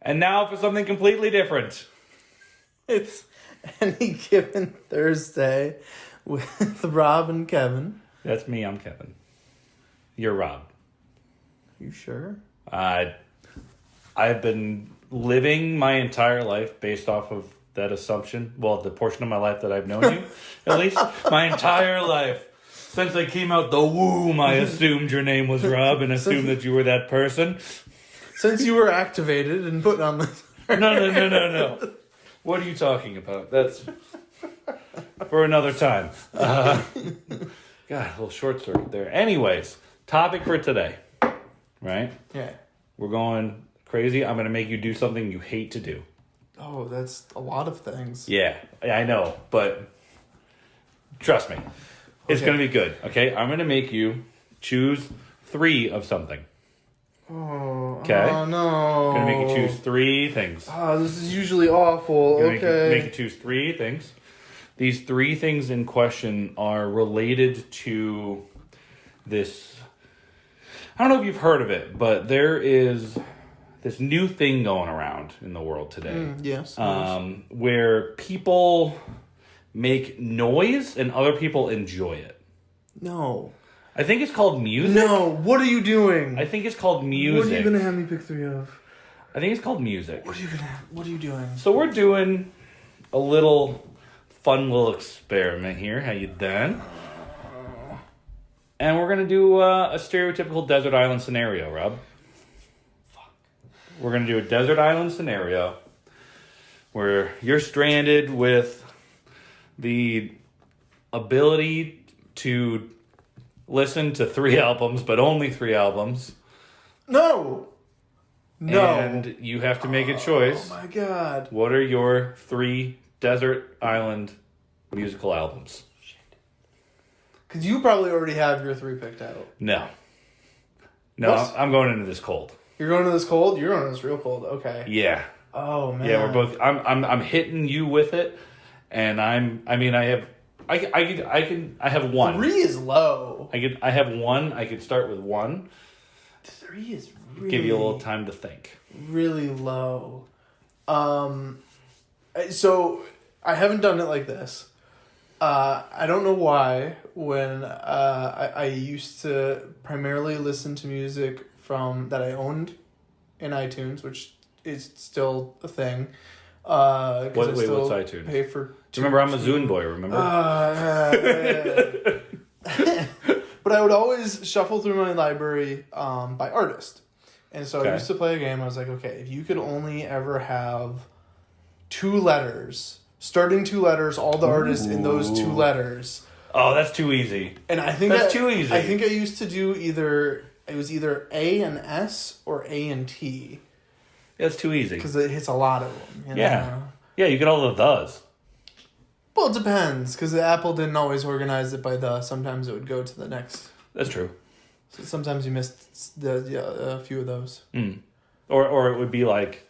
And now for something completely different. It's Any Given Thursday with Rob and Kevin. That's me, I'm Kevin. You're Rob. You sure? I've been living my entire life based off of that assumption. Well, the portion of my life that I've known you, at least. My entire life. Since I came out the womb, I assumed your name was Rob and assumed that you were that person. Since you were activated and put on the... No. What are you talking about? That's for another time. God, a little short circuit there. Anyways, topic for today, right? Yeah. We're going crazy. I'm going to make you do something you hate to do. Oh, that's a lot of things. Yeah, I know, but trust me. It's going to be good, okay? I'm going to make you choose 3 of something. Oh, okay? Oh, no. I'm going to make you choose 3 things. Oh, this is usually awful. Okay. Make you choose 3 things. These 3 things in question are related to this... I don't know if you've heard of it, but there is this new thing going around in the world today. Yes. Where people make noise and other people enjoy it. No. I think it's called music. No, what are you doing? I think it's called music. What are you going to have me pick 3 of? I think it's called music. What are you doing? So we're doing a fun little experiment here. How you done? And we're going to do a stereotypical desert island scenario, Rob. Fuck. We're going to do a desert island scenario where you're stranded with the ability to listen to 3 albums, but only 3 albums. No. And you have to make a choice. Oh my god. What are your 3 desert island musical albums? Because you probably already have your 3 picked out. No, What? I'm going into this cold. You're going to this cold? You're going to this real cold. Okay. Yeah. Oh man. Yeah, we're both. I'm hitting you with it, and I have 1. 3 is low. I have 1. I could start with 1. 3 is really... Give you a little time to think. Really low. So, I haven't done it like this. I don't know why. When I used to primarily listen to music that I owned in iTunes, which is still a thing. What's iTunes? Pay for. Remember, I'm a Zune boy. Remember? But I would always shuffle through my library by artist, and so I used to play a game. I was like, okay, if you could only ever have 2 letters. Starting 2 letters, all the artists in those 2 letters. Oh, that's too easy. And I think that's too easy. I think I used to do either A and S or A and T. That's too easy. Because it hits a lot of them. You know? Yeah, you get all of those. Well, it depends. Because Apple didn't always organize it by the. Sometimes it would go to the next. That's true. So sometimes you missed a few of those. Or it would be like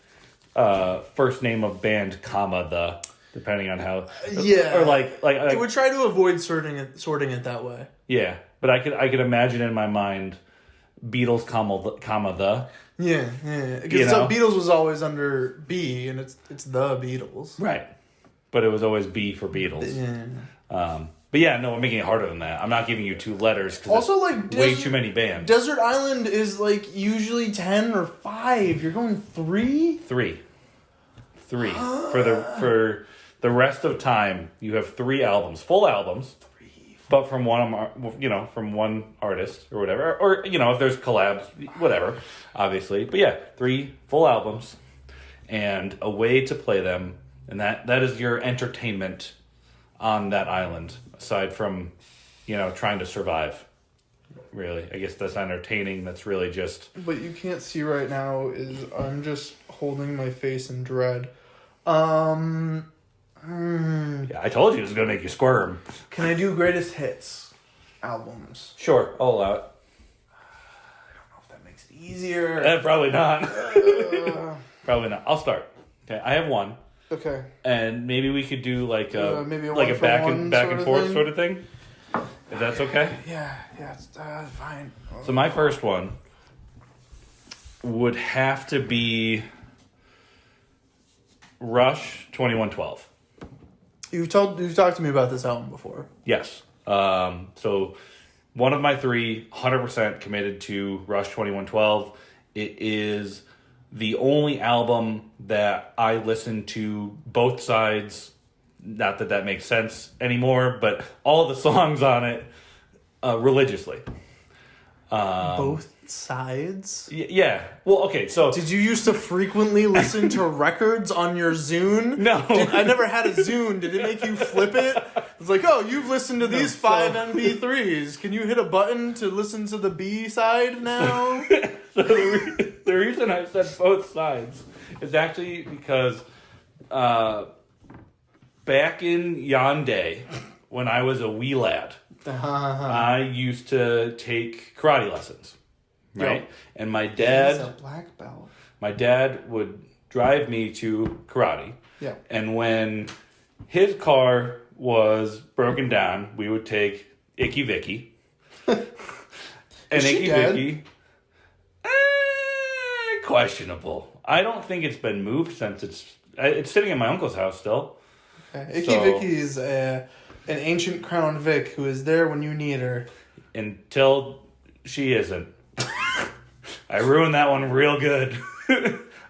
first name of band, comma, the... Depending on how, or like it would try to avoid sorting it that way. Yeah, but I could imagine in my mind, Beatles, comma the. Yeah. Because Beatles was always under B, and it's the Beatles. Right, but it was always B for Beatles. Yeah. But yeah, no, I'm making it harder than that. I'm not giving you 2 letters because also like way too many bands. Desert Island is like usually 10 or 5. You're going 3. 3 for the rest of time. You have 3 albums, full albums, but from one artist or whatever, or if there's collabs, whatever, obviously. But yeah, 3 full albums and a way to play them, and that is your entertainment on that island. Aside from, trying to survive. Really, I guess that's entertaining. That's really just. What you can't see right now is I'm just holding my face in dread. Yeah, I told you it was going to make you squirm. Can I do greatest hits albums? Sure, I'll allow it. I don't know if that makes it easier. Probably not. Probably not. I'll start. Okay, I have 1. Okay. And maybe we could do like a back and forth sort of thing. If that's okay. Yeah, it's fine. So my first one would have to be Rush 2112. You've talked to me about this album before. Yes. So one of my three, 100% committed to Rush 2112. It is the only album that I listen to both sides. Not that that makes sense anymore, but all of the songs on it religiously. Both sides? Yeah. Well, okay, so... Did you used to frequently listen to records on your Zune? No. I never had a Zune. Did it make you flip it? It's like, oh, you've listened to these 5 MP3s. Can you hit a button to listen to the B side now? So the reason I said both sides is actually because back in yon day, when I was a wee lad, I used to take karate lessons, right? Yep. And my dad... He's a black belt. My dad would drive me to karate. Yeah. And when his car was broken down, we would take Icky Vicky. And Icky Vicky... questionable. I don't think it's been moved since it's sitting in my uncle's house still. Okay. Icky Vicky is an ancient Crown Vic who is there when you need her. Until she isn't. I ruined that one real good.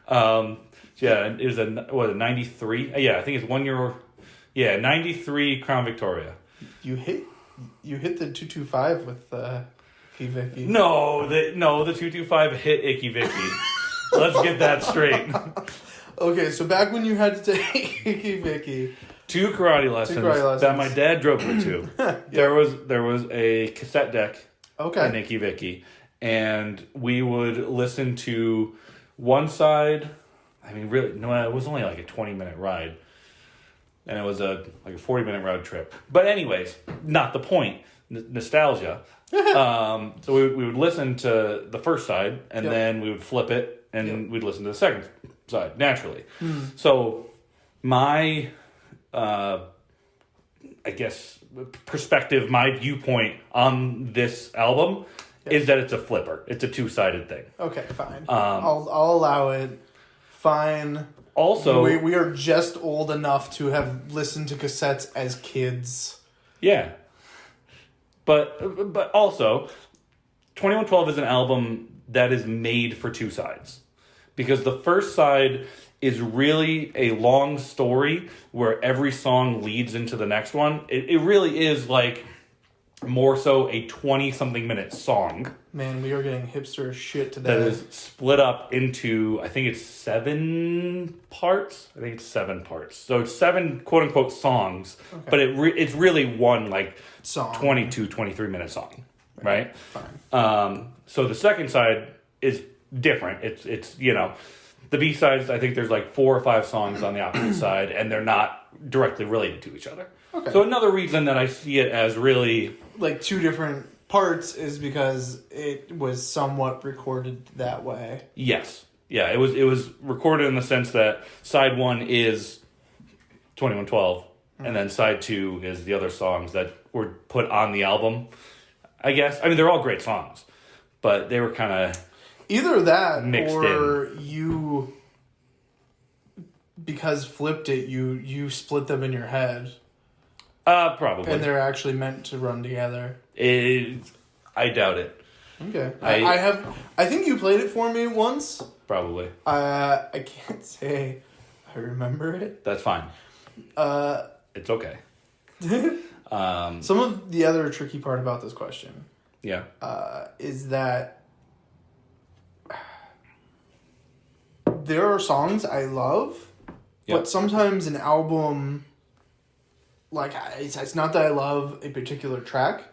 Yeah, it was a 93? Yeah, I think it's 1 year. Yeah, 93 Crown Victoria. You hit the 225 with Icky Vicky. No, the 225 hit Icky Vicky. Let's get that straight. Okay, so back when you had to take Icky Vicky, two karate lessons that my dad drove me to. Yep. There was a cassette deck in Icky Vicky, and we would listen to one side. I mean, really, no, it was only like a 20-minute ride, and it was a 40-minute road trip. But anyways, not the point. Nostalgia. So we would listen to the first side, and then we would flip it, and we'd listen to the second side naturally. So my I guess perspective, my viewpoint on this album is that it's a flipper. It's a two-sided thing. Okay, fine. I'll allow it. Fine. Also, we are just old enough to have listened to cassettes as kids. Yeah. But also, 2112 is an album that is made for two sides. Because the first side is really a long story where every song leads into the next one. It really is like more so a 20-something minute song. Man, we are getting hipster shit today. That is split up into, I think it's 7 parts. So it's 7 quote-unquote songs. Okay. But it's really one like song. 22, 23-minute song. Right? Fine. So the second side is different. It's the B-sides, I think there's like 4 or 5 songs on the opposite side, and they're not directly related to each other. Okay. So another reason that I see it as really... like 2 different parts is because it was somewhat recorded that way. Yes. Yeah, it was recorded in the sense that side 1 is 2112, and then side 2 is the other songs that were put on the album, I guess. I mean, they're all great songs, but they were kind of... either that mixed or in. You, because flipped it, you split them in your head. Probably. And they're actually meant to run together. I doubt it. Okay. I think you played it for me once. Probably. I can't say I remember it. That's fine. It's okay. Some of the other tricky part about this question. Yeah. Is that there are songs I love, but sometimes an album, like, it's not that I love a particular track.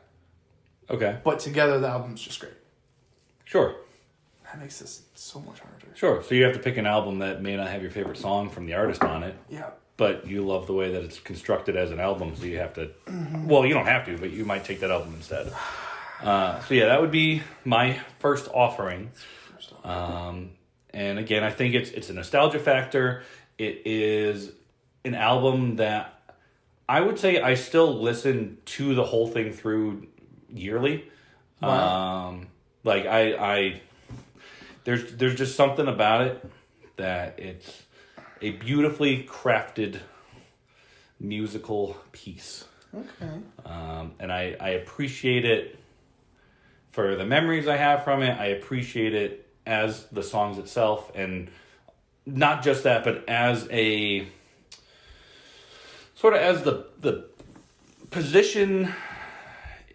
Okay. But together the album's just great. Sure. That makes this so much harder. Sure. So you have to pick an album that may not have your favorite song from the artist on it. Yeah. But you love the way that it's constructed as an album, so you have to... Mm-hmm. Well, you don't have to, but you might take that album instead. So yeah, that would be my first offering. And again, I think it's a nostalgia factor. It is an album that I would say I still listen to the whole thing through yearly. Wow. Like there's just something about it that a beautifully crafted musical piece. Okay. And I appreciate it for the memories I have from it. I appreciate it as the songs itself, and not just that, but as a sort of as the position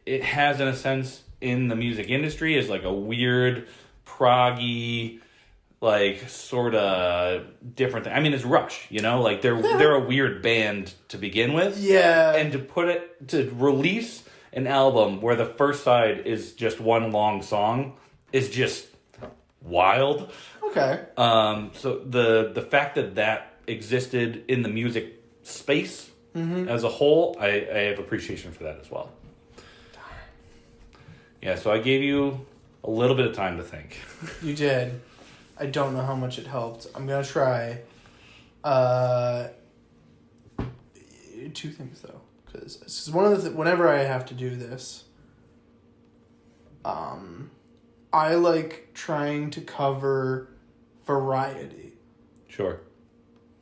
it has in a sense in the music industry is like a weird, proggy, like sort of different thing. I mean, it's Rush, you know, like they're a weird band to begin with. Yeah. And to release an album where the first side is just one long song is just wild. Okay. So the fact that existed in the music space as a whole, I have appreciation for that as well. Yeah, so I gave you a little bit of time to think. You did. I don't know how much it helped. I'm gonna try. 2 things though, because one of the whenever I have to do this, I like trying to cover variety. Sure.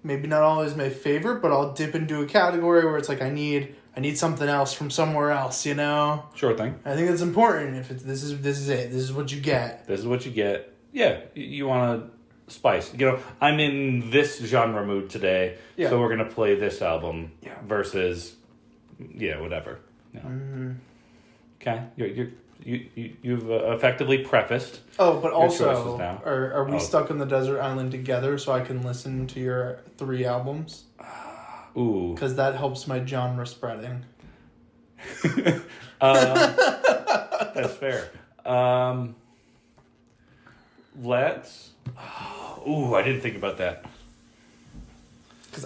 Maybe not always my favorite, but I'll dip into a category where it's like I need something else from somewhere else, you know? Sure thing. I think it's important. If this is it. This is what you get. This is what you get. Yeah, you want to spice. You know, I'm in this genre mood today, so we're going to play this album versus, whatever. Yeah. Mm-hmm. Okay, you've effectively prefaced. Oh, but also, are we stuck on the desert island together so I can listen to your 3 albums? Ooh. Because that helps my genre spreading. That's fair. Let's... Ooh, I didn't think about that. Because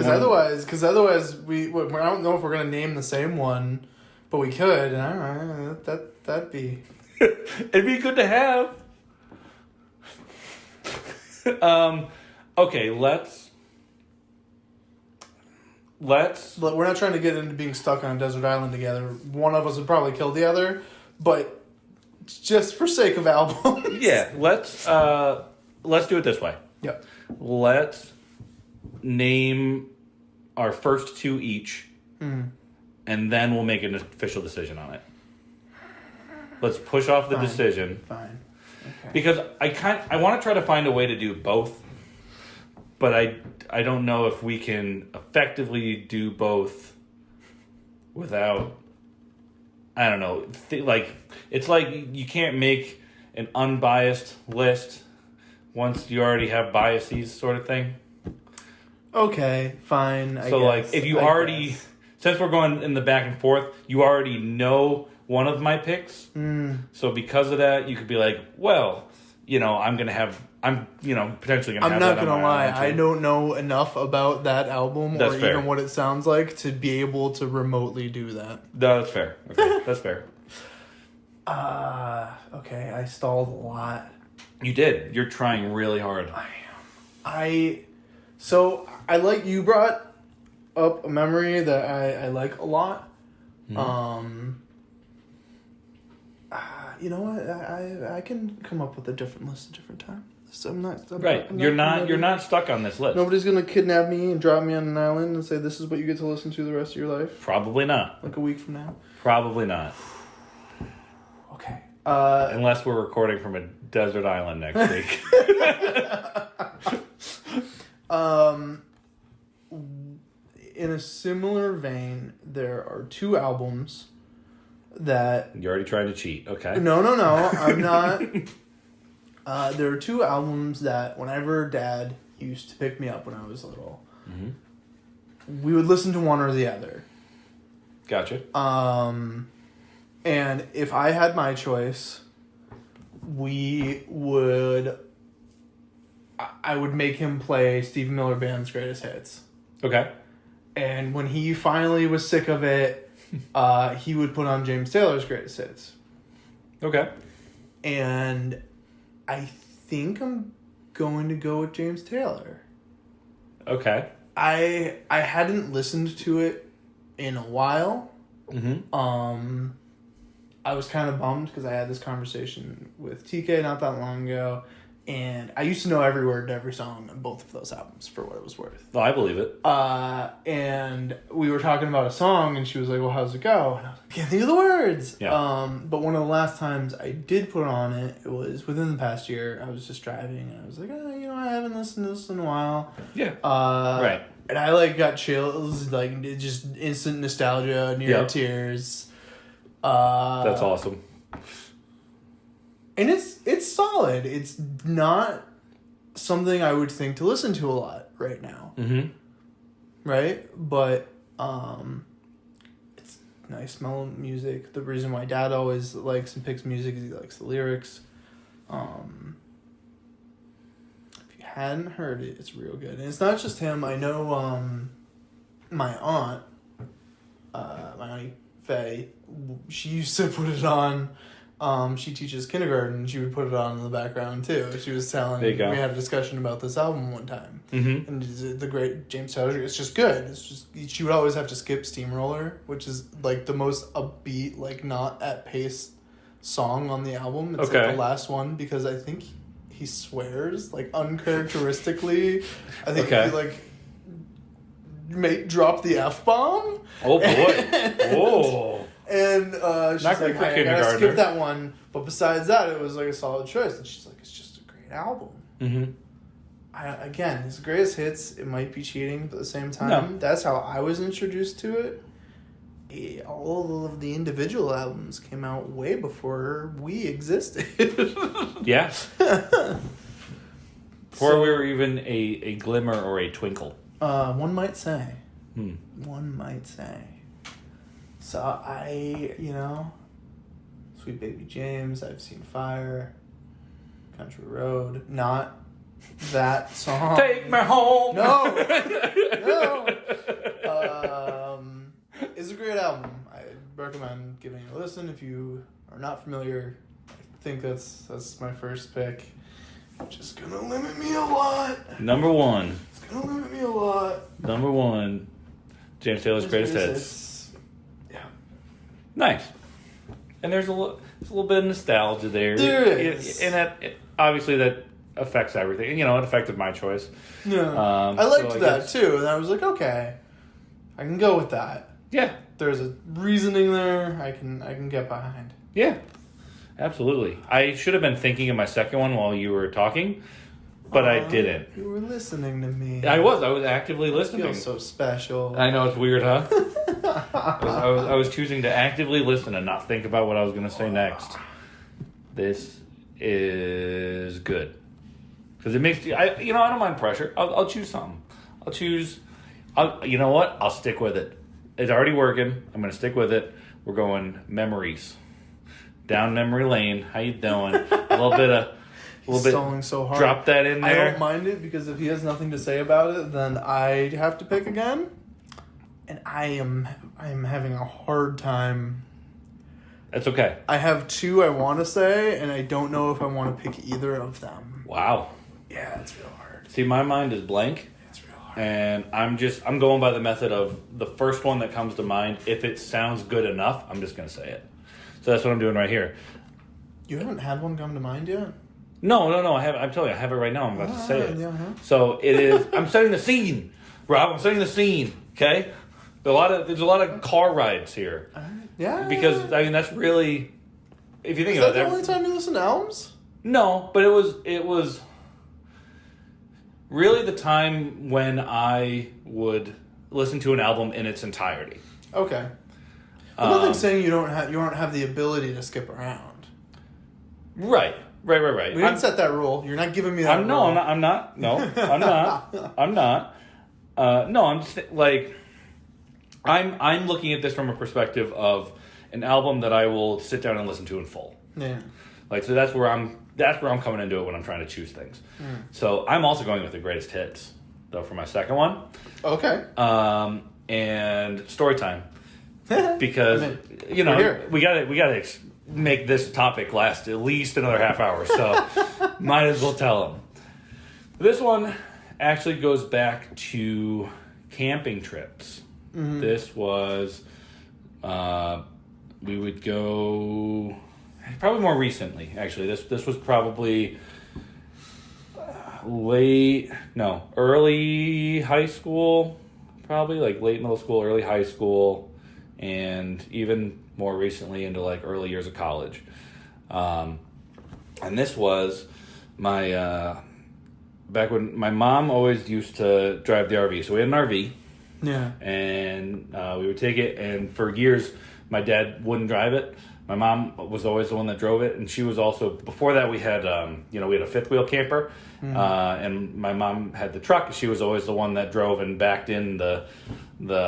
otherwise we I don't know if we're gonna name the same one, but we could. And I don't know, that'd be. It'd be good to have. Okay, let's. But we're not trying to get into being stuck on a desert island together. One of us would probably kill the other, but just for sake of albums. Yeah, let's do it this way. Yep. Let's name our first 2 each, and then we'll make an official decision on it. Let's push off the decision. Fine. Okay. Because I want to try to find a way to do both, but I don't know if we can effectively do both without, I don't know, it's like you can't make an unbiased list once you already have biases, sort of thing. Okay, fine. If you already, since we're going in the back and forth, you already know one of my picks. So because of that, you could be like, well, I'm potentially going to have that. I'm not going to lie. I don't know enough about that album or even what it sounds like to be able to remotely do that. No, that's fair. Okay, that's fair. Okay, I stalled a lot. You did. You're trying really hard. So I like, you brought up a memory that I like a lot. You know what? I can come up with a different list at a different time. So I'm not you're not stuck on this list. Nobody's gonna kidnap me and drop me on an island and say this is what you get to listen to the rest of your life. Probably not. Like a week from now. Probably not. Okay. Unless we're recording from a desert island next week. In a similar vein, there are 2 albums that... You're already trying to cheat. Okay. No, I'm not. There are 2 albums that whenever Dad used to pick me up when I was little, we would listen to one or the other. Gotcha. And if I had my choice, I would make him play Steve Miller Band's greatest hits. Okay. And when he finally was sick of it, he would put on James Taylor's greatest hits. Okay. And I think I'm going to go with James Taylor. Okay. I hadn't listened to it in a while. I was kind of bummed because I had this conversation with TK not that long ago, And I used to know every word to every song on both of those albums for what it was worth. Oh, I believe it. And we were talking about a song, and she was like, well, how's it go? And I was like, can't think of the words. Yeah. But one of the last times I did put on it, it was within the past year. I was just driving, and I was like, I haven't listened to this in a while. Yeah. Right. And I, like, got chills, like, just instant nostalgia, near tears. That's awesome. And it's solid. It's not something I would think to listen to a lot right now. Mm-hmm. Right? But it's nice mellow music. The reason why Dad always likes and picks music is he likes the lyrics. If you hadn't heard it, it's real good. And it's not just him. I know my aunt Faye, she used to put it on. She teaches kindergarten. She would put it on in the background too. She was telling. We had a discussion about this album one time, and the great James Taylor. It's just good. It's just she would always have to skip Steamroller, which is like the most upbeat, like not at pace song on the album. It's like the last one because I think he swears like uncharacteristically. I think he drop the F-bomb. Oh boy! Whoa. And she's like, I gotta skip that one. But besides that, it was like a solid choice. And she's like, it's just a great album. Mm-hmm. Again, his greatest hits, it might be cheating, but at the same time, that's how I was introduced to it. All of the individual albums came out way before we existed. Yeah. Before we were even a glimmer or a twinkle. One might say. One might say. So Sweet Baby James, I've Seen Fire, Country Road, not that song. Take me home. No. It's a great album. I recommend giving it a listen if you are not familiar. I think that's my first pick. Just gonna limit me a lot. Number one. It's gonna limit me a lot. Number one. James Taylor's greatest hits. Nice. And there's a little bit of nostalgia there. There is. And obviously that affects everything. And, it affected my choice. Yeah. I liked that too. And I was like, okay, I can go with that. Yeah. There's a reasoning there I can get behind. Yeah. Absolutely. I should have been thinking of my second one while you were talking, but I didn't. You were listening to me. I was actively listening. I feel so special. I know, it's weird, huh? I was choosing to actively listen and not think about what I was going to say next. This is good. Because it makes you... I don't mind pressure. I'll choose something. You know what? I'll stick with it. It's already working. I'm going to stick with it. We're going memories. Down memory lane. How you doing? A little bit... Stalling so hard. Drop that in there. I don't mind it because if he has nothing to say about it, then I have to pick again. And I am having a hard time. That's okay. I have two I want to say, and I don't know if I want to pick either of them. Wow. Yeah, it's real hard. See, my mind is blank. It's real hard. And I'm going by the method of the first one that comes to mind. If it sounds good enough, I'm just going to say it. So that's what I'm doing right here. You haven't had one come to mind yet? No. I'm telling you, I have it right now. I'm about to say it. Yeah. So it is. I'm setting the scene, Rob. I'm setting the scene. Okay. There's a lot of car rides here. Yeah. Because that's really, if you think about it. Is that the only time you listen to albums? No, but it was really the time when I would listen to an album in its entirety. Okay. Nothing saying you don't have the ability to skip around. Right. We didn't set that rule. You're not giving me that rule. No, I'm not. No, I'm not. I'm not. No, I'm just like, I'm looking at this from a perspective of an album that I will sit down and listen to in full. Yeah. Like, so that's where I'm coming into it when I'm trying to choose things. So I'm also going with the greatest hits though for my second one. Okay. And story time. Because we gotta make this topic last at least another half hour, so might as well tell them. This one actually goes back to camping trips. Mm-hmm. This was we would go probably more recently. Actually, this was probably early high school, probably like late middle school, early high school, and even more recently into like early years of college. And this was my back when my mom always used to drive the RV. So we had an RV. Yeah. And we would take it, and for years my dad wouldn't drive it. My mom was always the one that drove it, and she was also, before that we had we had a fifth wheel camper, and my mom had the truck. She was always the one that drove and backed in the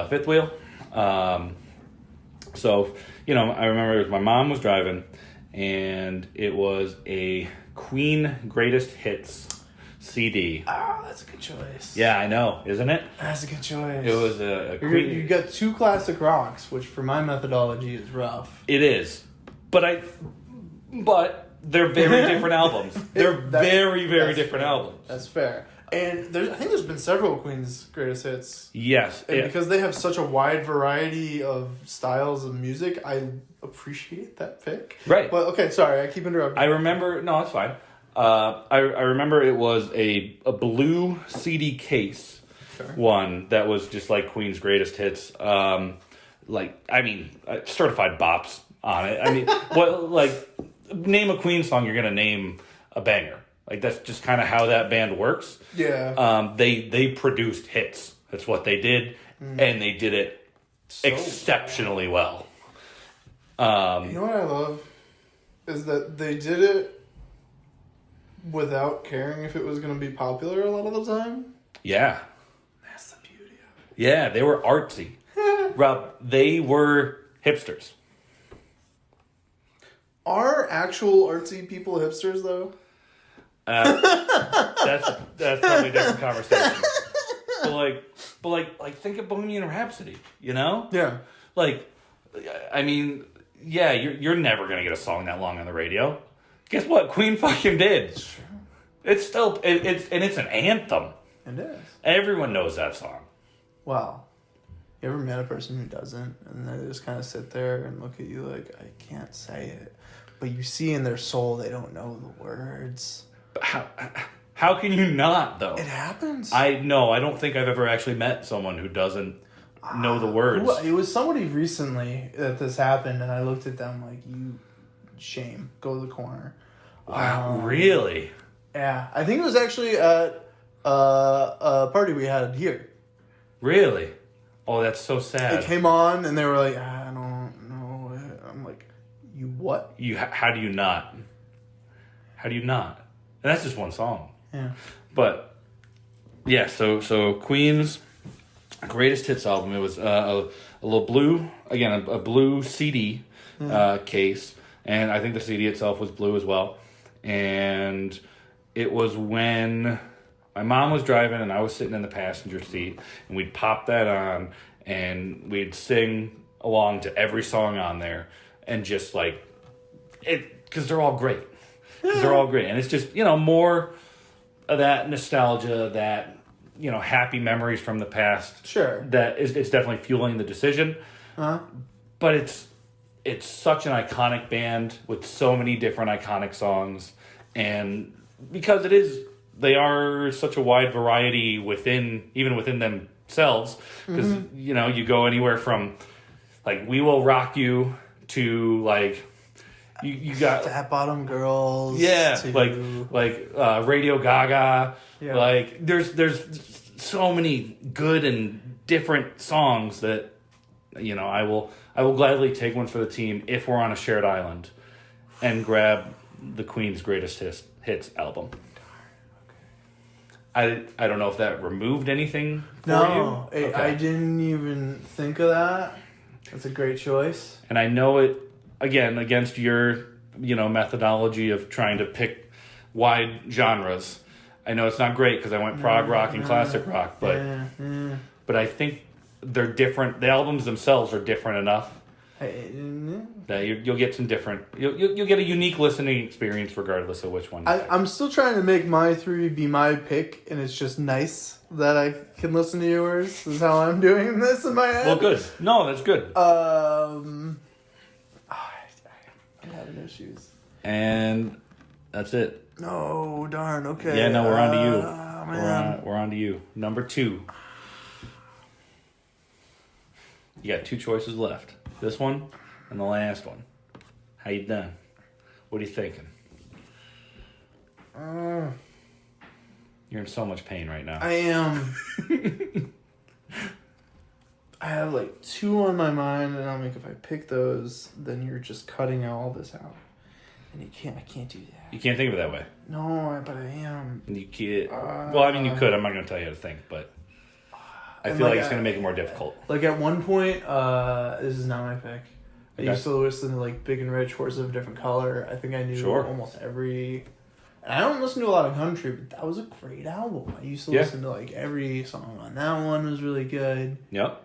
fifth wheel. So, I remember my mom was driving, and it was a Queen Greatest Hits CD. Oh, that's a good choice. Yeah, I know, isn't it? That's a good choice. It was a Queen. You got two classic rocks, which for my methodology is rough. It is, but they're very different albums. They're very different albums. That's fair. And I think there's been several Queen's Greatest Hits. Yes. And because they have such a wide variety of styles of music, I appreciate that pick. Right. But okay, sorry, I keep interrupting. I remember. No, it's fine. I remember it was a blue CD case, one that was just like Queen's Greatest Hits. Certified bops on it. I mean, name a Queen song, you're gonna name a banger. Like that's just kind of how that band works. Yeah. They produced hits. That's what they did, and they did it exceptionally well. You know what I love is that they did it without caring if it was going to be popular a lot of the time. Yeah. That's the beauty of it. Yeah, they were artsy. Rob, they were hipsters. Are actual artsy people hipsters, though? That's probably a different conversation. But think of Bohemian Rhapsody, Yeah. You're never going to get a song that long on the radio. Guess what? Queen fucking did. It's true. It's still it's an anthem. It is. Everyone knows that song. Wow. You ever met a person who doesn't, and they just kind of sit there and look at you like, I can't say it, but you see in their soul they don't know the words. But how can you not though? It happens. I don't think I've ever actually met someone who doesn't know the words. It was somebody recently that this happened, and I looked at them like, you shame, go to the corner. Wow, really? Yeah, I think it was actually at a party we had here. Really? Oh, that's so sad. It came on, and they were like, I don't know it. I'm like, you what? How do you not? How do you not? And that's just one song. Yeah. But yeah, so Queen's Greatest Hits album. It was a little blue, again, a blue CD case, and I think the CD itself was blue as well. And it was when my mom was driving and I was sitting in the passenger seat, and we'd pop that on and we'd sing along to every song on there, and just like it, because they're all great. They're all great, and it's just more of that nostalgia, that happy memories from the past. Sure, that it's definitely fueling the decision. But it's such an iconic band with so many different iconic songs, and because they are such a wide variety even within themselves, because you go anywhere from like We Will Rock You to like you got Fat Bottom Girls, to Radio Gaga, like there's so many good and different songs that I will gladly take one for the team if we're on a shared island and grab the Queen's Greatest Hits album. I don't know if that removed anything for you. No, Okay. I didn't even think of that. That's a great choice. And I know it, again, against your, methodology of trying to pick wide genres. I know it's not great because I went prog rock and classic rock, but I think they're different. The albums themselves are different enough that you'll get some different. You'll get a unique listening experience regardless of which one. I'm still trying to make my three be my pick, and it's just nice that I can listen to yours. This is how I'm doing this in my head. Well, good. No, that's good. I'm having issues. And that's it. No, darn. Okay. Yeah, no, we're on to you. Man. We're on to you. Number 2. You got 2 choices left. This one and the last one. How you done? What are you thinking? You're in so much pain right now. I am. I have like 2 on my mind, and I'm like, if I pick those, then you're just cutting all this out, and I can't do that. You can't think of it that way. No, but I am. You can't. Well, I mean, you could. I'm not going to tell you how to think, but I feel like it's going to make it more difficult. Like at one point, this is not my pick. I used to listen to like Big and Rich, Horses of a Different Color. I think I knew almost every. And I don't listen to a lot of country, but that was a great album. I used to listen to like every song on that one was really good. Yep.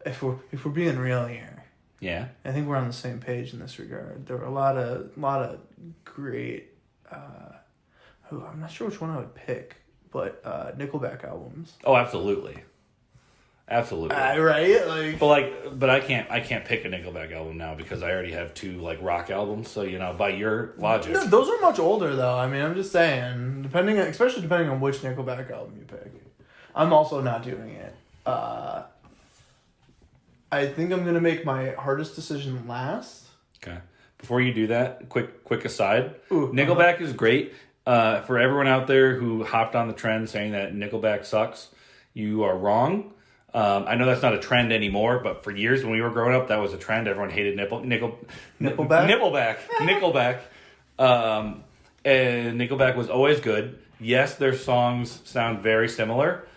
If we're being real here, yeah, I think we're on the same page in this regard. There were a lot of great. I'm not sure which one I would pick, but Nickelback albums. Oh, absolutely. Right, like. But I can't pick a Nickelback album now because I already have 2 like rock albums. So by your logic, no, those are much older though. I mean, I'm just saying, especially depending on which Nickelback album you pick. I'm also not doing it. I think I'm gonna make my hardest decision last. Okay. Before you do that, quick aside. Nickelback is great. For everyone out there who hopped on the trend saying that Nickelback sucks, you are wrong. I know that's not a trend anymore, but for years when we were growing up, that was a trend. Everyone hated Nickelback. Nickelback. And Nickelback was always good. Yes, their songs sound very similar,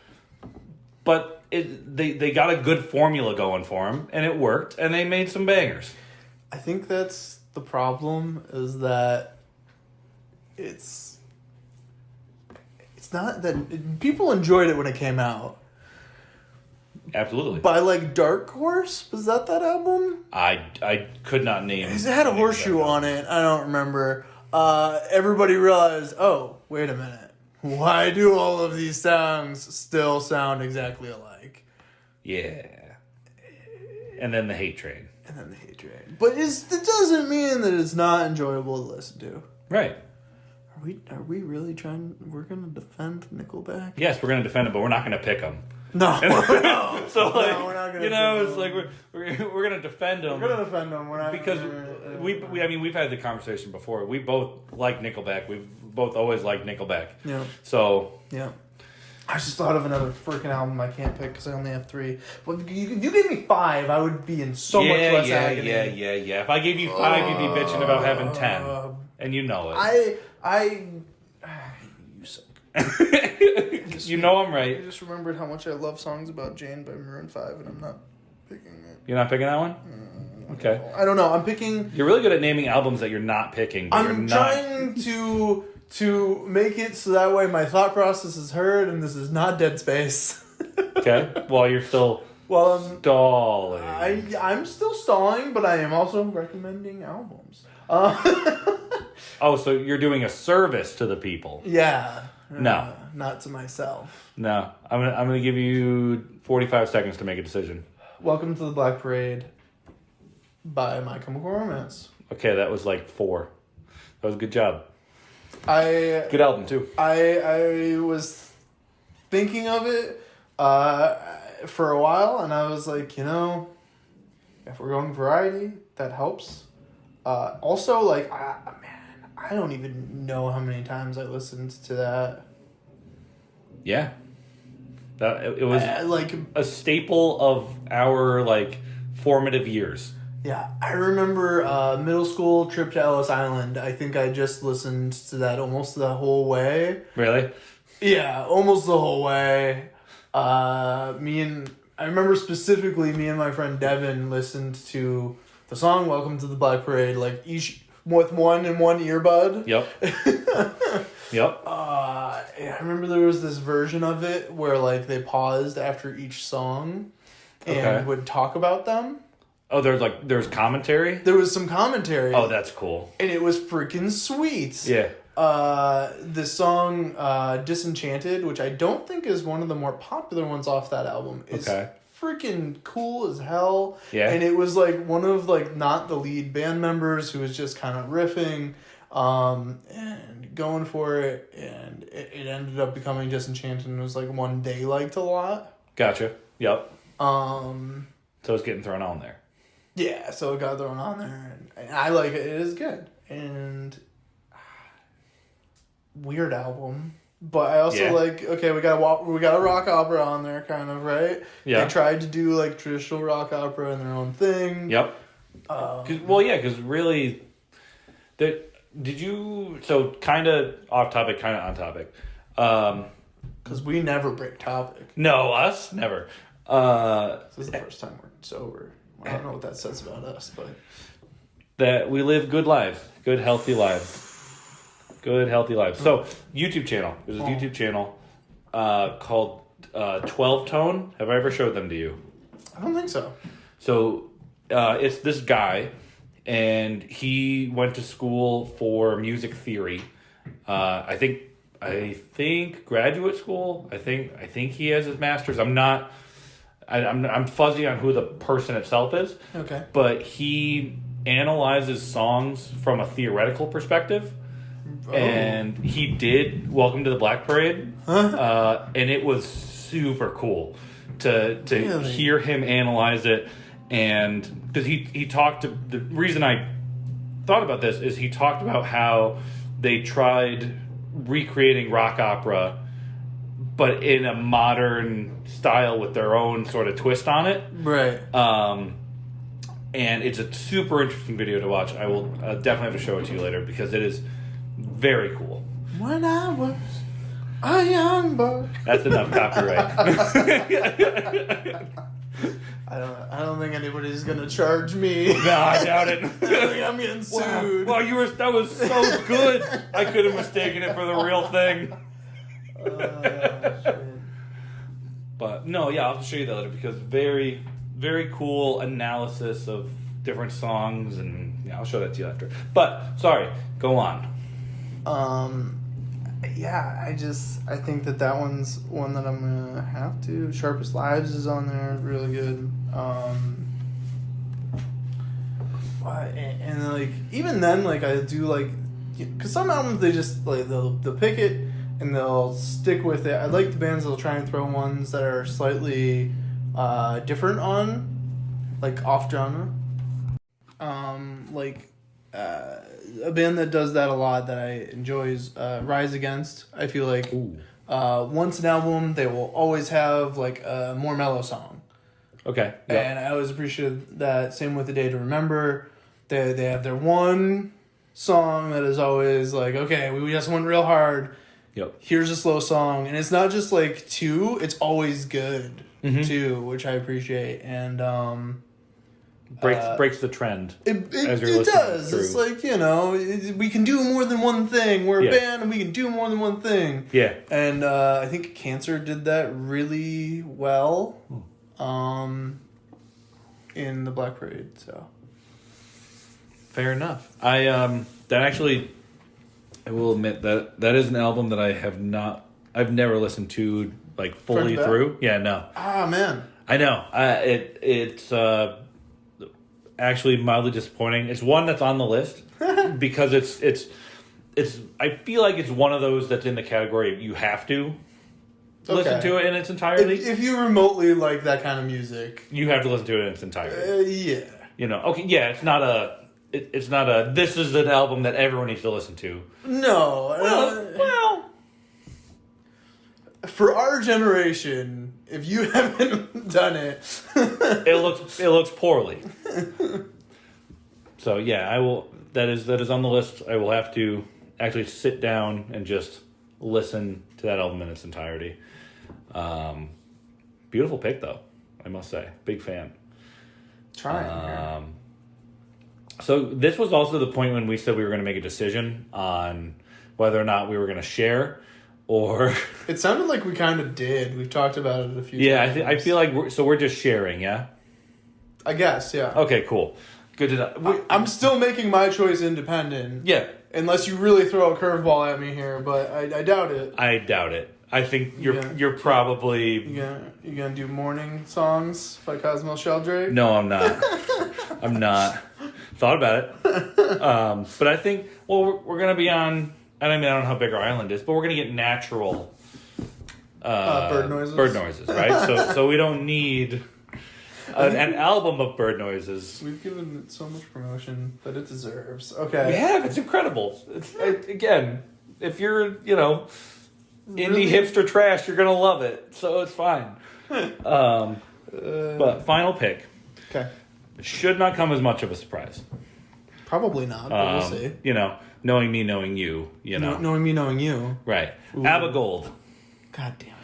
but they got a good formula going for them, and it worked, and they made some bangers. I think that's the problem, is that it's not that people enjoyed it when it came out. Absolutely. By like Dark Horse, was that album? I could not name. It had a horseshoe on it. I don't remember. Everybody realized, oh, wait a minute. Why do all of these songs still sound exactly alike? Yeah. And then the hate train. But it doesn't mean that it's not enjoyable to listen to. Right. Are we really we're going to defend Nickelback? Yes, we're going to defend them, but we're not going to pick them. No. So like, no, we're not gonna it's like we're going to defend them. We're going to defend them. We're not because we've had the conversation before. We both like Nickelback. We've both always liked Nickelback. Yeah. So yeah. I just thought of another freaking album I can't pick because I only have 3. Well, if you gave me 5, I would be in so much less agony. Yeah. If I gave you 5, you'd be bitching about having 10, and you know it. You suck. You know I'm right. I just remembered how much I love Songs About Jane by Maroon 5, and I'm not picking it. You're not picking that one? Okay. I don't know. I'm picking. You're really good at naming albums that you're not picking. But I'm trying to make it so that way my thought process is heard, and this is not Dead Space. Okay. While you're still stalling. I'm still stalling, but I am also recommending albums. Oh, so you're doing a service to the people? Yeah. No. Not to myself. No. I'm gonna give you 45 seconds to make a decision. Welcome to the Black Parade by My Chemical Romance. Okay, that was like 4. That was a good job. Good album too. I was thinking of it for a while, and I was like, if we're going variety, that helps. Also, like, I don't even know how many times I listened to that. Yeah. It was like a staple of our like formative years. Yeah, I remember middle school trip to Ellis Island. I think I just listened to that almost the whole way. Really? Yeah, almost the whole way. I remember specifically me and my friend Devin listened to the song Welcome to the Black Parade, like each with one earbud. Yep. Yep. I remember there was this version of it where like they paused after each song and would talk about them. Oh, there's commentary? There was some commentary. Oh, that's cool. And it was freaking sweet. Yeah. The song Disenchanted, which I don't think is one of the more popular ones off that album, is freaking cool as hell. Yeah. And it was like one of like not the lead band members who was just kind of riffing and going for it, and it ended up becoming Disenchanted, and it was like one they liked a lot. Gotcha. Yep. So it's getting thrown on there. Yeah, so it got thrown on there, and I like it. It is good. And weird album. But I also like, okay, we got a rock opera on there, kind of, right? Yeah. They tried to do like traditional rock opera and their own thing. Yep. Because really, so kind of off topic, kind of on topic. Because we never break topic. No, us? Never. This is the first time we're sober. I don't know what that says about us, but... That we live good lives. Good, healthy lives. Good, healthy lives. So, YouTube channel. There's a YouTube channel called 12 Tone. Have I ever showed them to you? I don't think so. So, it's this guy, and he went to school for music theory. I think graduate school. I think he has his master's. I'm fuzzy on who the person itself is. Okay. But he analyzes songs from a theoretical perspective. Oh. And he did Welcome to the Black Parade. And it was super cool to really? Hear him analyze it. And because he talked to, the reason I thought about this is he talked about how they tried recreating rock opera, but in a modern style with their own sort of twist on it. Right. And it's a super interesting video to watch. I will definitely have to show it to you later because it is very cool. When I was a young boy. That's enough copyright. I don't think anybody's gonna charge me. No, I doubt it. I think I'm getting sued. Wow, that was so good. I could have mistaken it for the real thing. Shit. But no, yeah, I'll have to show you that later because very, very cool analysis of different songs, and yeah, I'll show that to you after. But sorry, go on. Yeah, I think that one's one that I'm gonna have to. Sharpest Lives is on there, really good. And like even then, like I do like, because some albums they just like they'll pick it and they'll stick with it. I like the bands that'll try and throw ones that are slightly different on, like off genre. A band that does that a lot that I enjoy is Rise Against. I feel like once an album, they will always have like a more mellow song. Okay. Yep. And I always appreciate that. Same with A Day to Remember. They have their one song that is always like, okay, we just went real hard. Yep. Here's a slow song. And it's not just like two, it's always good too, which I appreciate. And breaks the trend. It does. Through. It's like, we can do more than one thing. We're a band and we can do more than one thing. Yeah. And I think Cancer did that really well in the Black Parade. So fair enough. I will admit that is an album that I've never listened to like fully through. Yeah, no. Ah, man. I know. It's actually mildly disappointing. It's one that's on the list because it's I feel like it's one of those that's in the category of you have to listen to it in its entirety. If you remotely like that kind of music, you have to listen to it in its entirety. Yeah. Okay, yeah, it's not a this is an album that everyone needs to listen to. No. Well, for our generation, if you haven't done it, it looks poorly. So yeah, I will. That is on the list. I will have to actually sit down and just listen to that album in its entirety. Beautiful pick, though. I must say, big fan. Trying. So this was also the point when we said we were going to make a decision on whether or not we were going to share. Or it sounded like we kind of did. We've talked about it a few times. Yeah, I feel like we're just sharing, yeah? I guess, yeah. Okay, cool. Good to know. I'm still making my choice independent. Yeah. Unless you really throw a curveball at me here, but I doubt it. I doubt it. I think you're probably... You gonna do Morning Songs by Cosmo Sheldrake? No, I'm not. I'm not. Thought about it. But I think, well, we're going to be on... I don't know how big our island is, but we're going to get natural... bird noises. Bird noises, right? So we don't need an album of bird noises. We've given it so much promotion that it deserves. Okay. We have. It's incredible. Again, if you're, indie hipster trash, you're going to love it. So it's fine. But final pick. Okay. Should not come as much of a surprise. Probably not, but we'll see. Knowing me, knowing you, knowing me, knowing you. Right. Ooh. ABBA Gold. God damn it.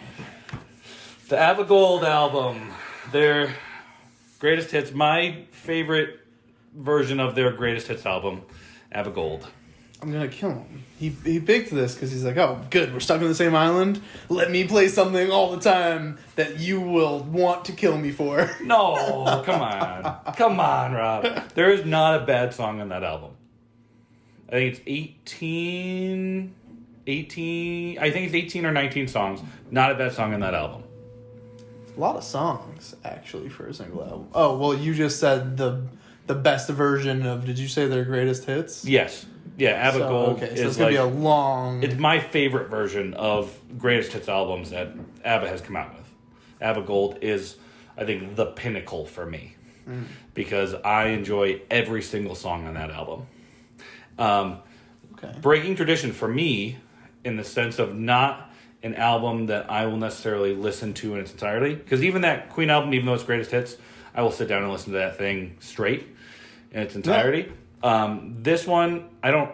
The ABBA Gold album. Their greatest hits. My favorite version of their greatest hits album, ABBA Gold. I'm going to kill him. He picked this because he's like, oh, good, we're stuck on the same island. Let me play something all the time that you will want to kill me for. No, come on. Come on, Rob. There is not a bad song on that album. I think it's 18, I think it's 18 or 19 songs. Not a bad song on that album. A lot of songs, actually, for a single album. Oh, well, you just said the best version of, did you say their greatest hits? Yes. Yeah, ABBA Gold okay, so is it's going to be a long... It's my favorite version of greatest hits albums that ABBA has come out with. ABBA Gold is, I think, the pinnacle for me. Because I enjoy every single song on that album. Breaking tradition for me, in the sense of not an album that I will necessarily listen to in its entirety. Because even that Queen album, even though it's greatest hits, I will sit down and listen to that thing straight in its entirety. This one, I don't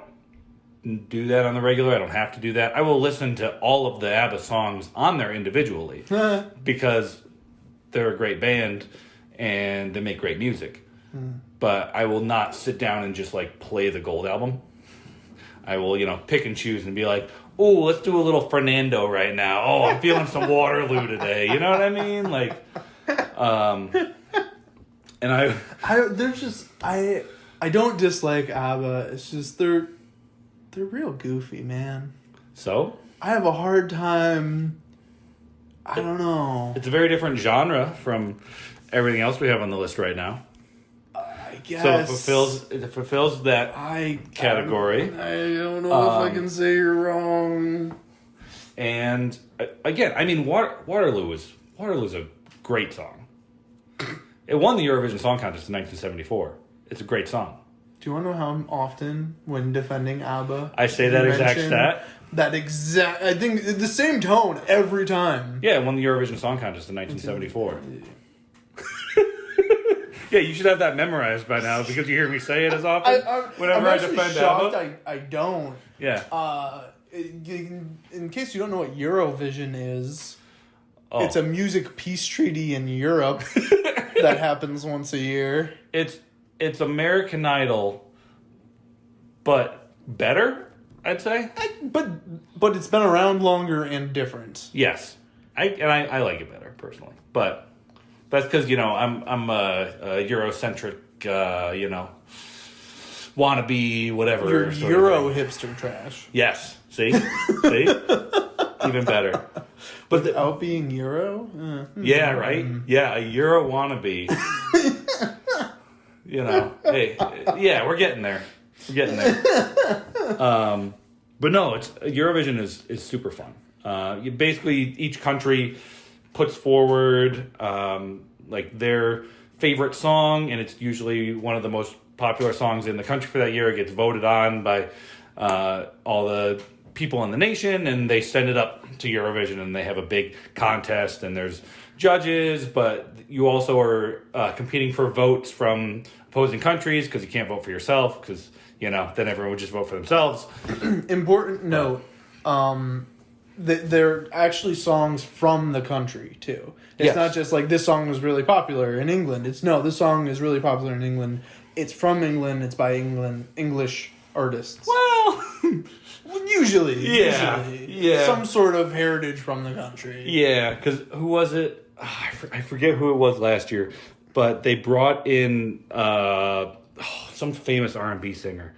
do that on the regular. I don't have to do that. I will listen to all of the ABBA songs on there individually because they're a great band and they make great music. But I will not sit down and just play the Gold album. I will, pick and choose and be like, oh, let's do a little Fernando right now. Oh, I'm feeling some Waterloo today. You know what I mean? And I don't dislike ABBA. It's just they're real goofy, man. So? I have a hard time. I don't know. It's a very different genre from everything else we have on the list right now. I guess. So it fulfills that category. I don't know if I can say you're wrong. And again, I mean, Waterloo's a great song. It won the Eurovision Song Contest in 1974. It's a great song. Do you want to know how often, when defending ABBA, I say that exact stat? I think the same tone every time. Yeah, it won the Eurovision Song Contest in 1974. Yeah, you should have that memorized by now because you hear me say it as often. Whenever I defend ABBA. I don't. Yeah. In case you don't know what Eurovision is, it's a music peace treaty in Europe that happens once a year. It's American Idol, but better, I'd say. But it's been around longer and different. Yes, I like it better personally, but that's because I'm a Eurocentric, wannabe whatever. You're Euro hipster trash. Yes, see, even better. But without being Euro. Yeah, right. Yeah, a Euro wannabe. Hey, yeah, we're getting there. But no, Eurovision is super fun. Basically, each country puts forward their favorite song, and it's usually one of the most popular songs in the country for that year. It gets voted on by all the people in the nation, and they send it up to Eurovision, and they have a big contest, and there's judges, but you also are competing for votes from opposing countries because you can't vote for yourself because then everyone would just vote for themselves. Important note, they're actually songs from the country too. It's not just this song was really popular in England. This song is really popular in England. It's from England. It's by English artists. Well, usually, some sort of heritage from the country. Yeah, because who was it? I forget who it was last year, but they brought in some famous R&B singer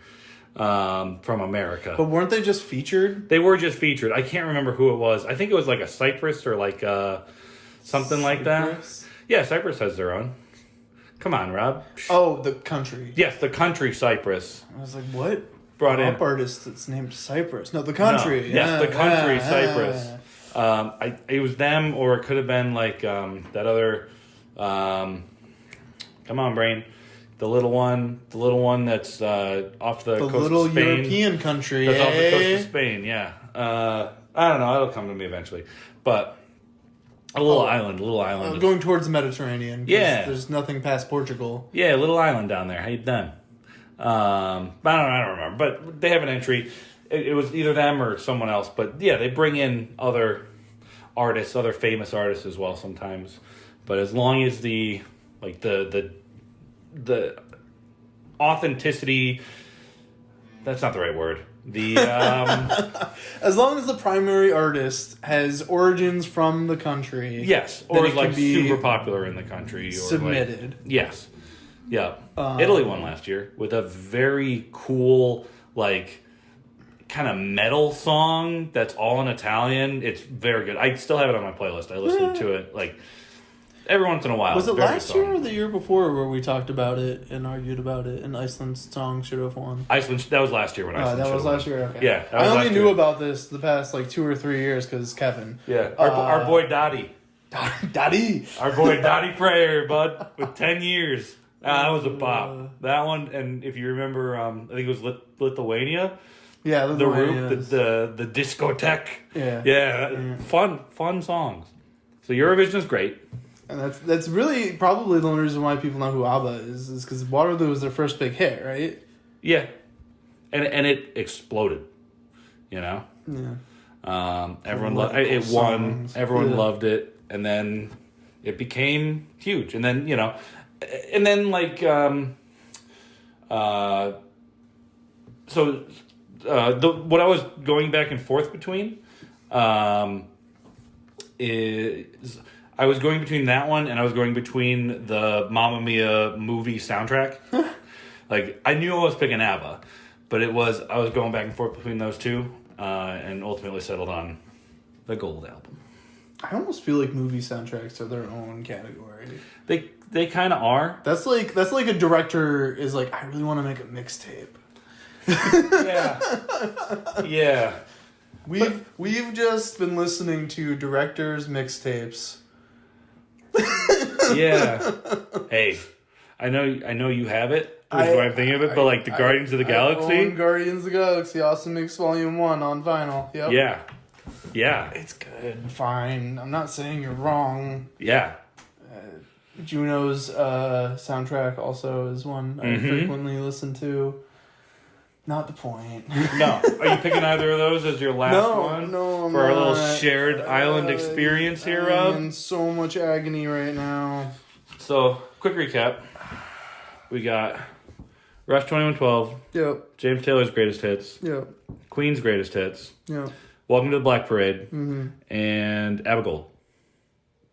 from America. But weren't they just featured? They were just featured. I can't remember who it was. I think it was like a Cypress or like something like that. Yeah, Cypress has their own. Come on, Rob. Oh, the country. Yes, the country Cypress. I was like, what? Brought in Pop artist that's named Cypress. No, the country. No. Yes, the country Cypress. It was them, or it could have been like that other. Come on, brain. The little one that's off the coast little of Spain. European country. That's off the coast of Spain. Yeah. I don't know. It'll come to me eventually, but. A little island. Going towards the Mediterranean. Yeah. There's nothing past Portugal. Yeah, a little island down there. How you done? I don't remember. But they have an entry. It was either them or someone else. But yeah, they bring in other artists, other famous artists as well sometimes. But as long as the authenticity, that's not the right word. As long as the primary artist has origins from the country, yes, or is like super popular in the country, or submitted. Yes, yeah. Italy won last year with a very cool, like, kind of metal song that's all in Italian. It's very good. I still have it on my playlist. I listen to it like every once in a while. Was it last year or the year before where we talked about it and argued about it and Iceland's song should have won? Iceland, that was last year when Iceland that was last won. year, okay. Yeah. I only knew about this the past like 2 or 3 years because Kevin. Yeah. Our boy Dottie. Dottie. Our boy Dottie Prayer, bud, with 10 years. That was a bop. That one, and if you remember, I think it was Lithuania. Yeah, the Roop, the discotheque. Yeah. Fun songs. So Eurovision is great. And that's really probably the only reason why people know who ABBA is because Waterloo was their first big hit, right? Yeah, and it exploded, you know. Yeah. Everyone loved it. It won. Everyone loved it, and then it became huge. And then like what I was going back and forth between is. I was going between that one and I was going between the Mamma Mia movie soundtrack. Like, I knew I was picking ABBA, but I was going back and forth between those two and ultimately settled on the Gold album. I almost feel like movie soundtracks are their own category. They kind of are. That's like a director is like, I really want to make a mixtape. Yeah. Yeah. We've just been listening to directors' mixtapes. Yeah. Hey, I know you have it. Which is why I'm thinking of it, but like the Guardians of the Galaxy. I own Guardians of the Galaxy Awesome Mix Volume 1 on vinyl. Yep. Yeah. Yeah. It's good. Fine. I'm not saying you're wrong. Yeah. Juno's soundtrack also is one I frequently listen to. Not the point. No. Are you picking either of those as your last one? No, for our little shared island experience here, Rob? I'm in so much agony right now. So, quick recap. We got Rush 2112. Yep. James Taylor's Greatest Hits. Yep. Queen's Greatest Hits. Yep. Welcome to the Black Parade. Mm-hmm. And ABBA Gold.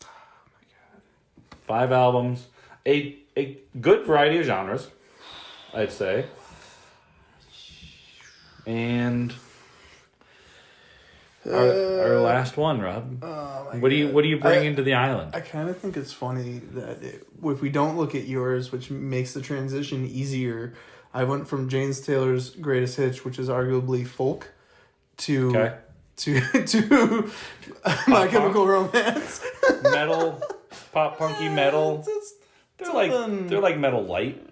Oh, my God. 5 albums. A good variety of genres, I'd say. And our last one, Rob. What do you bring into the island? I kind of think it's funny that if we don't look at yours, which makes the transition easier, I went from James Taylor's Greatest Hits, which is arguably folk, to My Chemical Romance. Metal, pop punky metal. They're like metal light.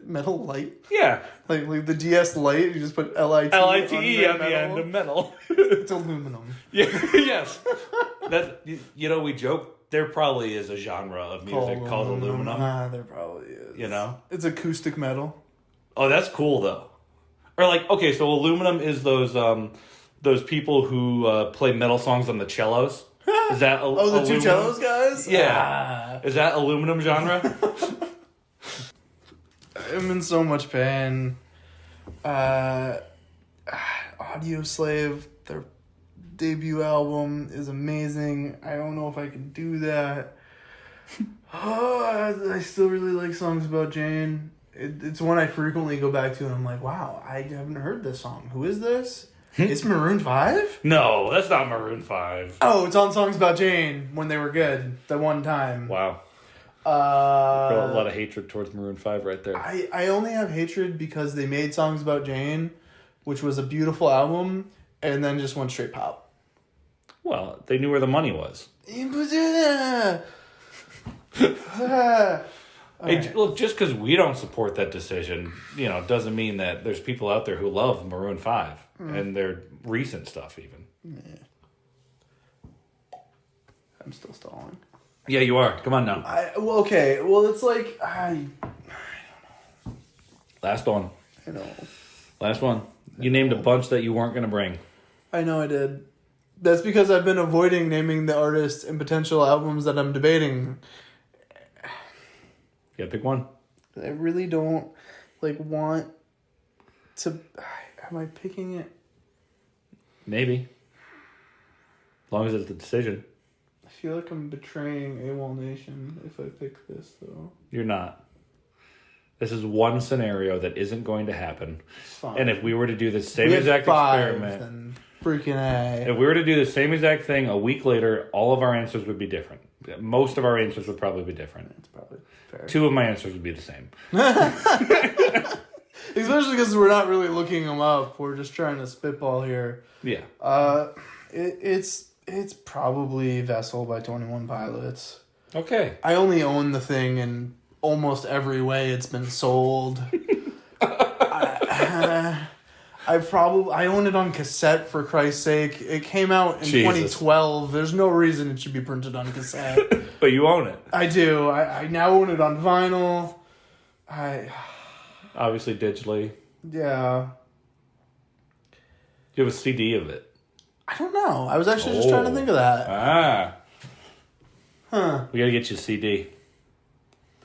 Metal light? Yeah. Like the DS light, you just put LITE on the end of metal. It's aluminum. Yeah, yes. We joke, there probably is a genre of music called aluminum. There probably is. You know? It's acoustic metal. Oh, that's cool, though. Or like, okay, so aluminum is those people who play metal songs on the cellos. Is that the aluminum? 2 cellos guys? Yeah. Is that aluminum genre? I'm in so much pain. Audio Slave, their debut album is amazing. I don't know if I can do that. I still really like Songs About Jane. it's one I frequently go back to, and I'm like, wow, I haven't heard this song. Who is this? It's Maroon 5? No, that's not Maroon 5. Oh, it's on Songs About Jane when they were good. The one time. Wow. A lot of hatred towards Maroon 5 right there. I only have hatred because they made Songs About Jane, which was a beautiful album, and then just went straight pop. Well, they knew where the money was. Hey, look, just because we don't support that decision, doesn't mean that there's people out there who love Maroon 5 and their recent stuff even. Yeah. I'm still stalling. Yeah, you are. Come on now. Okay. Well, it's like I don't know. Last one. I know. Last one. You named a bunch that you weren't going to bring. I know I did. That's because I've been avoiding naming the artists and potential albums that I'm debating. Yeah, pick one. I really don't want to. Am I picking it? Maybe. As long as it's a decision. I feel like I'm betraying AWOL Nation if I pick this, though. You're not. This is one scenario that isn't going to happen. Fine. And if we were to do the same exact experiment, then freaking A. If we were to do the same exact thing a week later, all of our answers would be different. Most of our answers would probably be different. That's probably fair. 2 of my answers would be the same. Especially because we're not really looking them up. We're just trying to spitball here. Yeah. It's probably Vessel by 21 Pilots. Okay. I only own the thing in almost every way it's been sold. I own it on cassette, for Christ's sake. It came out in 2012. There's no reason it should be printed on cassette. But you own it. I do. I now own it on vinyl. Obviously digitally. Yeah. Do you have a CD of it? I don't know. I was actually just trying to think of that. Huh. We gotta get you a CD.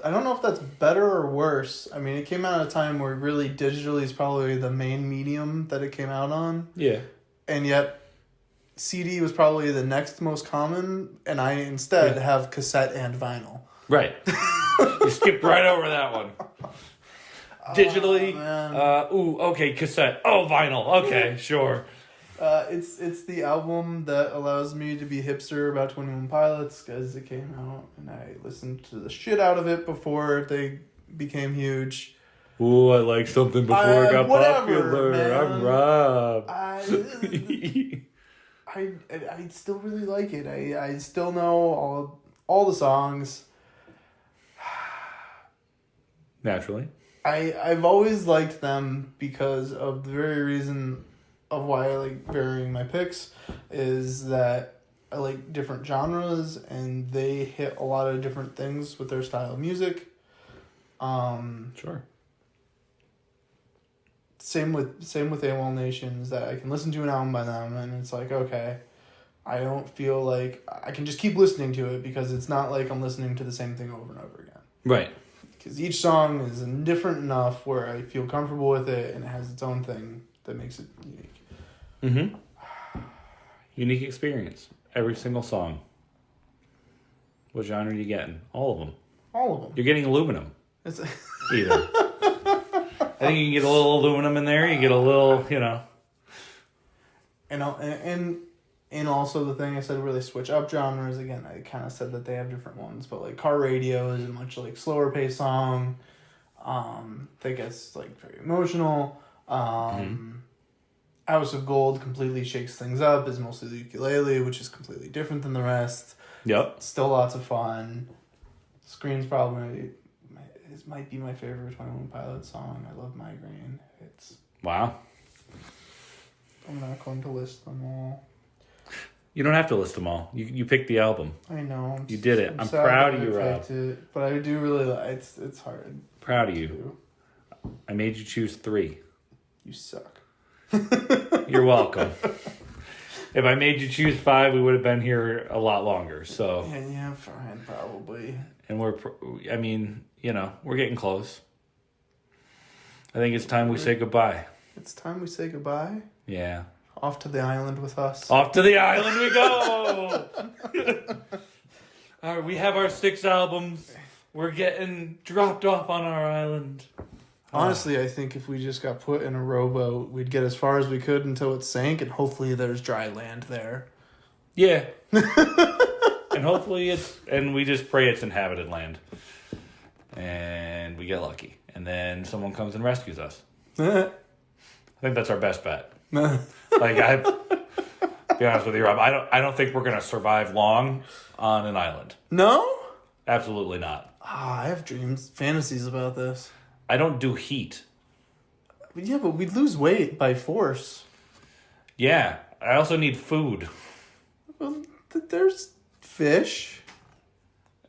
I don't know if that's better or worse. I mean, it came out at a time where really digitally is probably the main medium that it came out on. Yeah. And yet, CD was probably the next most common, and I instead have cassette and vinyl. Right. You skipped right over that one. Digitally. Okay, cassette. Oh, vinyl. Okay, sure. It's the album that allows me to be hipster about 21 Pilots because it came out and I listened to the shit out of it before they became huge. Ooh, I like something before it got popular. Man. I'm Rob. I still really like it. I still know all the songs. Naturally. I've always liked them because of the very reason of why I like varying my picks is that I like different genres and they hit a lot of different things with their style of music. Sure. Same with AWOL Nation is that I can listen to an album by them and it's like, okay, I don't feel like I can just keep listening to it because it's not like I'm listening to the same thing over and over again. Right. Because each song is different enough where I feel comfortable with it and it has its own thing that makes it unique. Mm-hmm. Unique experience. Every single song. What genre are you getting? All of them. All of them. You're getting aluminum. It's Either. I think you can get a little aluminum in there. You get a little, And also the thing I said, where they switch up genres, again, I kind of said that they have different ones, but like Car Radio is a much like slower paced song that gets like very emotional. House of Gold completely shakes things up, is mostly the ukulele, which is completely different than the rest. Yep. Still lots of fun. Scream's probably might be my favorite 21 Pilots song. I love Migraine. Wow. I'm not going to list them all. You don't have to list them all. You picked the album. I know. You did it. I'm proud of you, Rob. But I do really it's hard. Proud of you. I made you choose 3. You suck. You're welcome. If I made you choose 5, we would have been here a lot longer. So yeah, fine, probably. And we're getting close. I think it's time we say goodbye. It's time we say goodbye. Yeah. Off to the island with us. Off to the island we go. All right, we have our 6 albums. We're getting dropped off on our island. Honestly, I think if we just got put in a rowboat, we'd get as far as we could until it sank, and hopefully there's dry land there. Yeah. And hopefully and we just pray it's inhabited land. And we get lucky. And then someone comes and rescues us. I think that's our best bet. Like, be honest with you, Rob, I don't think we're going to survive long on an island. No? Absolutely not. I have fantasies about this. I don't do heat. Yeah, but we'd lose weight by force. Yeah, I also need food. Well, there's fish.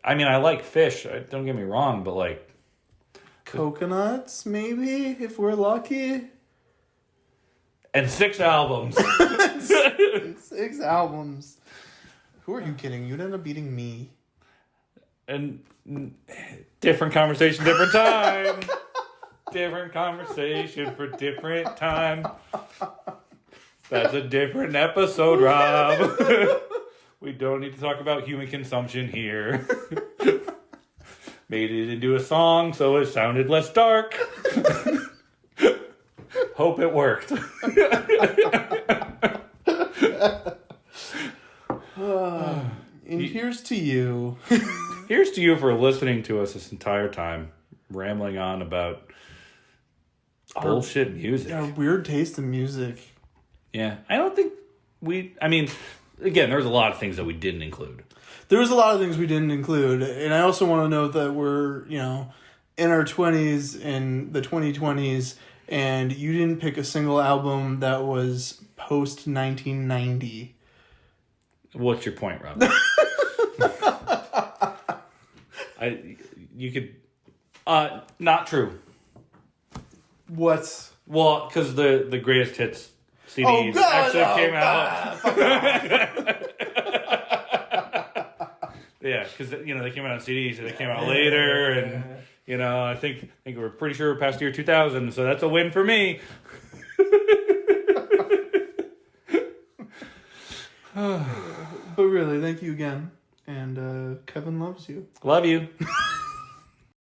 I mean, I like fish. Don't get me wrong, but like... Coconuts, maybe, if we're lucky. And 6 albums. 6 albums. Who are you kidding? You'd end up beating me. And different conversation, different time. Different conversation for different time. That's a different episode, Rob. We don't need to talk about human consumption here. Made it into a song so it sounded less dark. Hope it worked. And here's to you. Here's to you for listening to us this entire time, rambling on about bullshit music. Our weird taste in music. Yeah, I don't think I mean, again, there's a lot of things that we didn't include. There was a lot of things we didn't include, and I also want to note that we're, in our 20s, in the 2020s, and you didn't pick a single album that was post-1990. What's your point, Rob? You could... not true. What? Well, because the greatest hits CDs actually came out. Yeah, because they came out on CDs, so they came out later, and I think we're pretty sure we're past year 2000, so that's a win for me. But really, thank you again, and Kevin loves you. Love you.